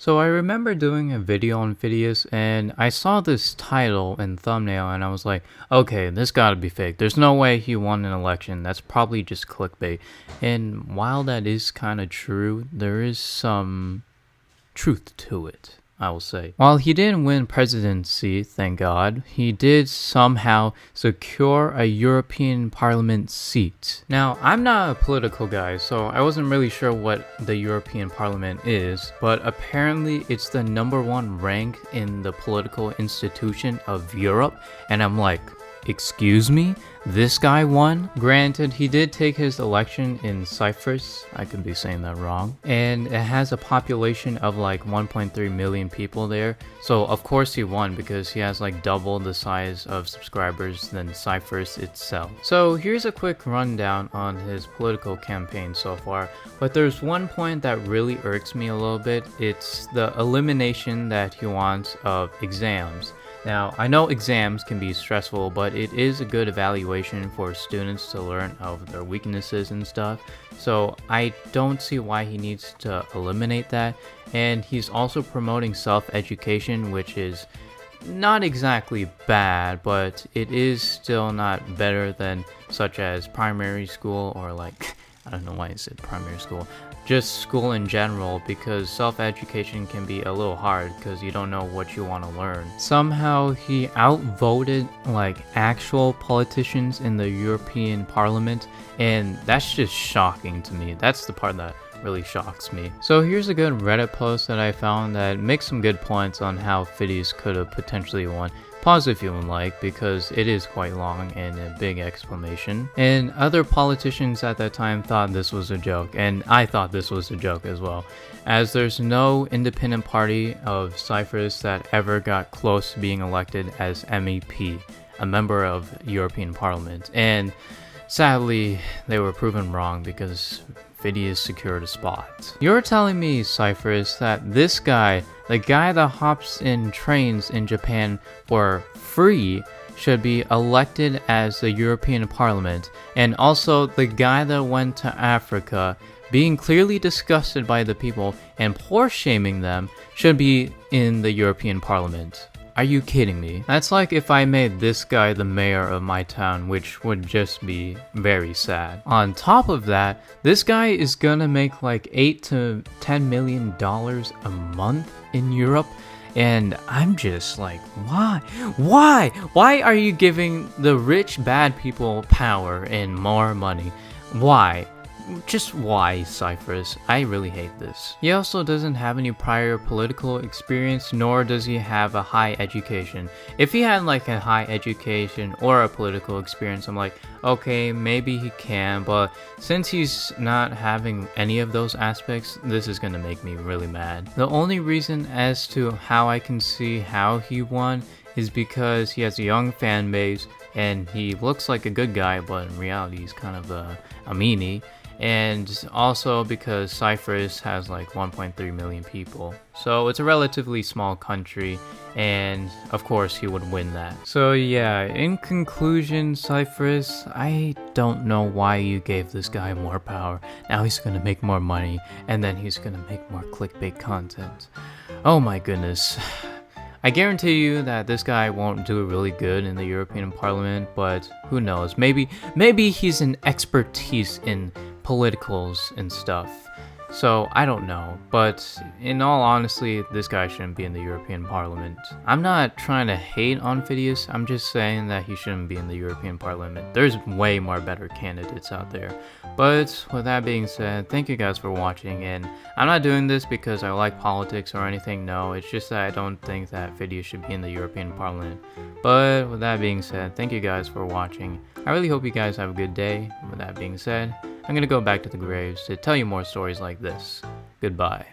So I remember doing a video on Phidias and I saw this title and thumbnail and I was like, okay, this gotta be fake. There's no way he won an election. That's probably just clickbait. And while that is kind of true, there is some truth to it, I will say. While he didn't win presidency, thank God, he did somehow secure a European Parliament seat. Now, I'm not a political guy, so I wasn't really sure what the European Parliament is, but apparently it's the #1 rank in the political institution of Europe, and I'm like, excuse me? This guy won? Granted, he did take his election in Cyprus, I could be saying that wrong, and it has a population of like 1.3 million people there, so of course he won because he has like double the size of subscribers than Cyprus itself. So here's a quick rundown on his political campaign so far, but there's one point that really irks me a little bit. It's the elimination that he wants of exams. Now, I know exams can be stressful, but it is a good evaluation for students to learn of their weaknesses and stuff, so I don't see why he needs to eliminate that. And he's also promoting self-education, which is not exactly bad, but it is still not better than such as primary school or like, I don't know why I said primary school, just school in general, because self-education can be a little hard because you don't know what you want to learn. Somehow he outvoted like actual politicians in the European Parliament, and that's just shocking to me. That's the part that really shocks me. So here's a good Reddit post that I found that makes some good points on how Phidias could have potentially won. Pause if you would like, because it is quite long and a big exclamation. And other politicians at that time thought this was a joke, and I thought this was a joke as well, as there's no independent party of Cyprus that ever got close to being elected as MEP, a member of European Parliament. And sadly, they were proven wrong because Phidias secured a spot. You're telling me, Cyprus, that this guy, the guy that hops in trains in Japan for free, should be elected as the European Parliament, and also the guy that went to Africa, being clearly disgusted by the people and poor shaming them, should be in the European Parliament? Are you kidding me? That's like if I made this guy the mayor of my town, which would just be very sad. On top of that, this guy is gonna make like $8 to $10 million a month in Europe, and I'm just like, why? Why are you giving the rich bad people power and more money? Why? Just why, Cyprus? I really hate this. He also doesn't have any prior political experience, nor does he have a high education. If he had like a high education or a political experience, I'm like, okay, maybe he can, but since he's not having any of those aspects, this is gonna make me really mad. The only reason as to how I can see how he won is because he has a young fan base and he looks like a good guy, but in reality he's kind of a meanie. And also because Cyprus has like 1.3 million people, so it's a relatively small country, and of course he would win that. So yeah, in conclusion, Cyprus, I don't know why you gave this guy more power. Now he's gonna make more money, and then he's gonna make more clickbait content. Oh my goodness. I guarantee you that this guy won't do really good in the European Parliament, but who knows, maybe he's an expertise in politicals and stuff. So I don't know, but in all honesty, this guy shouldn't be in the European Parliament. I'm not trying to hate on Phidias, I'm just saying that he shouldn't be in the European Parliament. There's way more better candidates out there. But with that being said, thank you guys for watching, and I'm not doing this because I like politics or anything, no, it's just that I don't think that Phidias should be in the European Parliament. But with that being said, thank you guys for watching. I really hope you guys have a good day. With that being said, I'm gonna go back to the graves to tell you more stories like this. Goodbye.